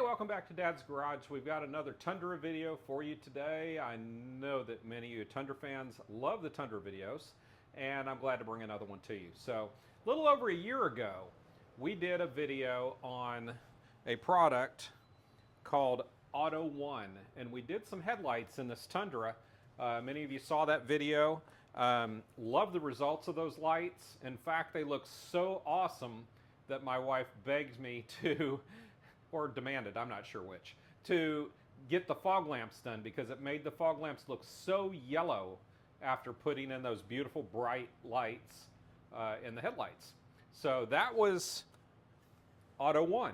welcome back to Dad's Garage. We've got another Tundra video for you today. I know that many of you Tundra fans love the Tundra videos, and I'm glad to bring another one to you. So, a little over a year ago, we did a video on a product called Autoone, and we did some headlights in this Tundra. Many of you saw that video. Love the results of those lights. In fact, they look so awesome that my wife begged me to, or demanded, I'm not sure which, to get the fog lamps done because it made the fog lamps look so yellow after putting in those beautiful bright lights in the headlights. So that was Autoone.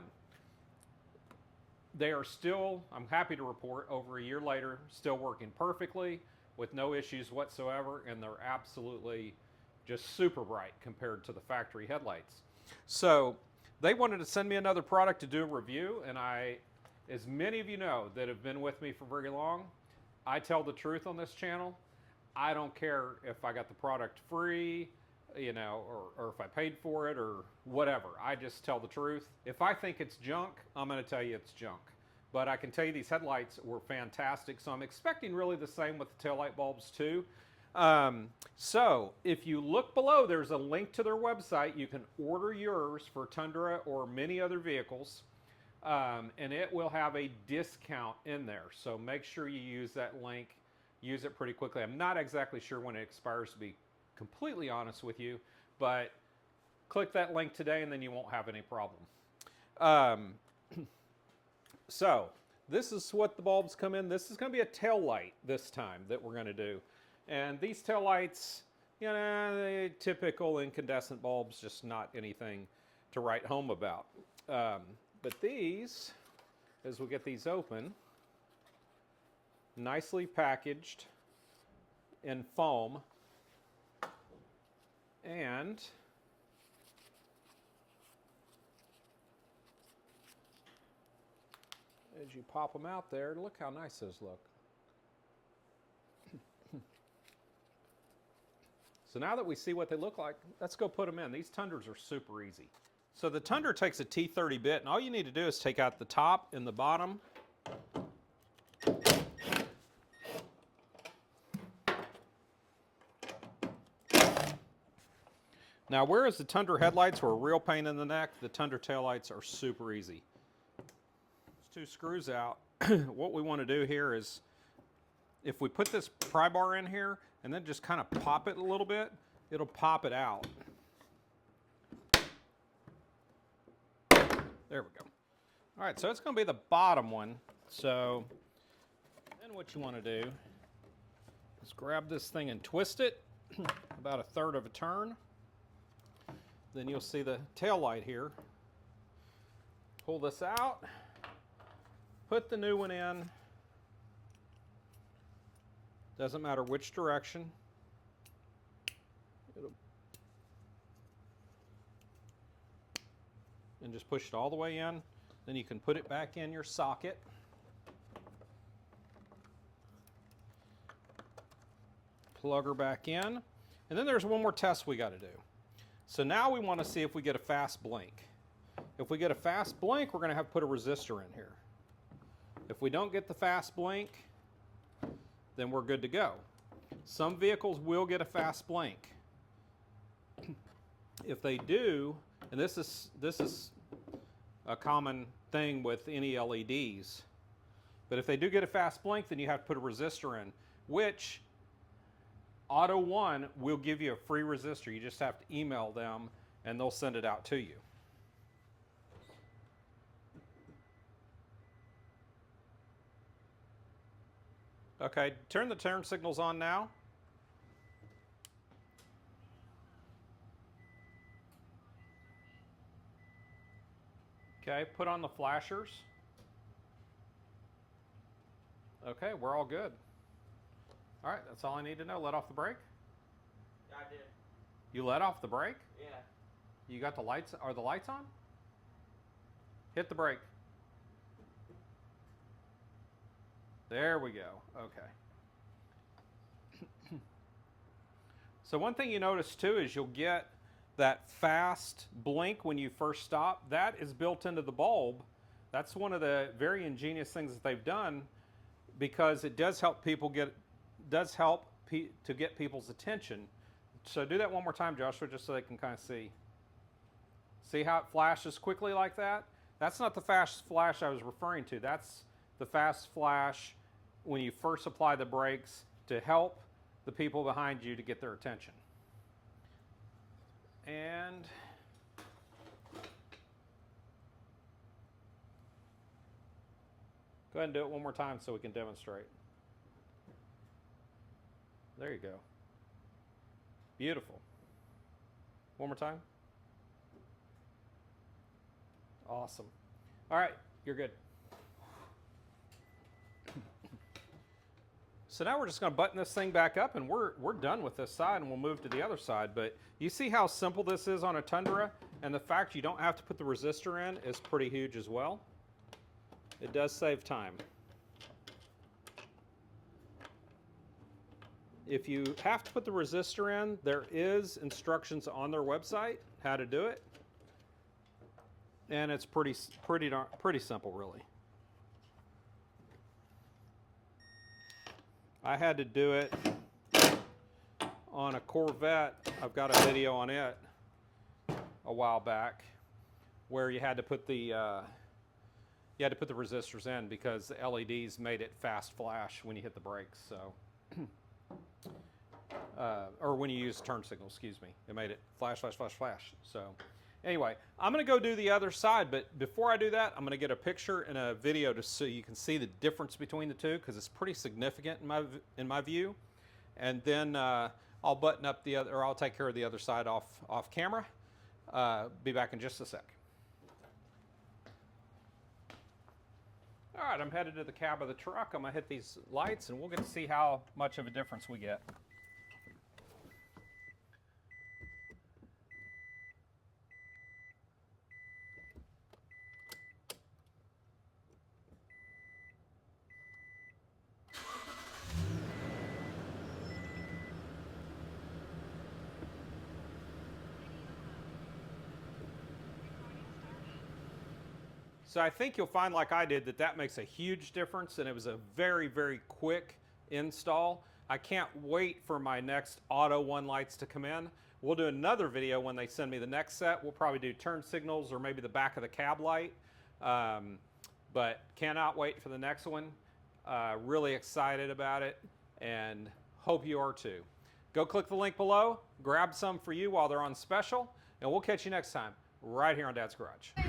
They are still, I'm happy to report, over a year later, still working perfectly with no issues whatsoever, and they're absolutely just super bright compared to the factory headlights. So they wanted to send me another product to do a review, and as many of you know that have been with me for very long, I tell the truth on this channel. I don't care if I got the product free, you know, or if I paid for it or whatever. I just tell the truth. If I think it's junk, I'm going to tell you it's junk. But I can tell you these headlights were fantastic, so I'm expecting really the same with the taillight bulbs too. So if you look below, there's a link to their website. You can order yours for Tundra or many other vehicles, and it will have a discount in there. So make sure you use that link. Use it pretty quickly. I'm not exactly sure when it expires, to be completely honest with you, but click that link today and then you won't have any problem. So this is what the bulbs come in. This is going to be a tail light this time that we're going to do. And these tail lights, you know, typical incandescent bulbs, just not anything to write home about. But these, as we get these open, nicely packaged in foam, and as you pop them out there, look how nice those look. So now that we see what they look like, let's go put them in. These Tundras are super easy. So the Tundra takes a T30 bit, and all you need to do is take out the top and the bottom. Now, whereas the Tundra headlights were a real pain in the neck, the Tundra taillights are super easy. There's two screws out. What we want to do here is, if we put this pry bar in here and then just kind of pop it a little bit, it'll pop it out. There we go. All right, so it's going to be the bottom one. So then what you want to do is grab this thing and twist it about 1/3 of a turn. Then you'll see the tail light here. Pull this out, put the new one in. Doesn't matter which direction. And just push it all the way in. Then you can put it back in your socket. Plug her back in. And then there's one more test we got to do. So now we want to see if we get a fast blink. If we get a fast blink, we're going to have to put a resistor in here. If we don't get the fast blink, then we're good to go. Some vehicles will get a fast blink. If they do, and this is a common thing with any LEDs, but if they do get a fast blink, then you have to put a resistor in, which Autoone will give you a free resistor. You just have to email them and they'll send it out to you. Okay, turn the turn signals on now. Okay, put on the flashers. Okay, we're all good. All right, that's all I need to know. Let off the brake? Yeah, I did. You let off the brake? Yeah. You got the lights? Are the lights on? Hit the brake. There we go. Okay. So one thing you notice too is you'll get that fast blink when you first stop. That is built into the bulb That's one of the very ingenious things that they've done, because it does help people to get people's attention. So do that one more time, Joshua, just so they can kind of see. See how it flashes quickly like that? That's not the fast flash I was referring to. That's the fast flash when you first apply the brakes to help the people behind you to get their attention. And go ahead and do it one more time so we can demonstrate. There you go. Beautiful. One more time. Awesome. All right, you're good. So now we're just going to button this thing back up, and we're done with this side, and we'll move to the other side. But you see how simple this is on a Tundra, and the fact you don't have to put the resistor in is pretty huge as well. It does save time. If you have to put the resistor in, there is instructions on their website how to do it, and it's pretty simple, really. I had to do it on a Corvette. I've got a video on it a while back where you had to put the resistors in because the LEDs made it fast flash when you hit the brakes. So, or when you use turn signal, excuse me, it made it flash, flash, flash, flash. So, anyway, I'm going to go do the other side, but before I do that, I'm going to get a picture and a video so you can see the difference between the two, because it's pretty significant in my view. And then I'll button up the other, or I'll take care of the other side off camera. Be back in just a sec. All right, I'm headed to the cab of the truck. I'm going to hit these lights, and we'll get to see how much of a difference we get. So I think you'll find, like I did, that makes a huge difference, and it was a very, very quick install. I can't wait for my next Autoone lights to come in. We'll do another video when they send me the next set. We'll probably do turn signals or maybe the back of the cab light. But cannot wait for the next one. Really excited about it, and hope you are too. Go click the link below, grab some for you while they're on special, and we'll catch you next time right here on Dad's Garage.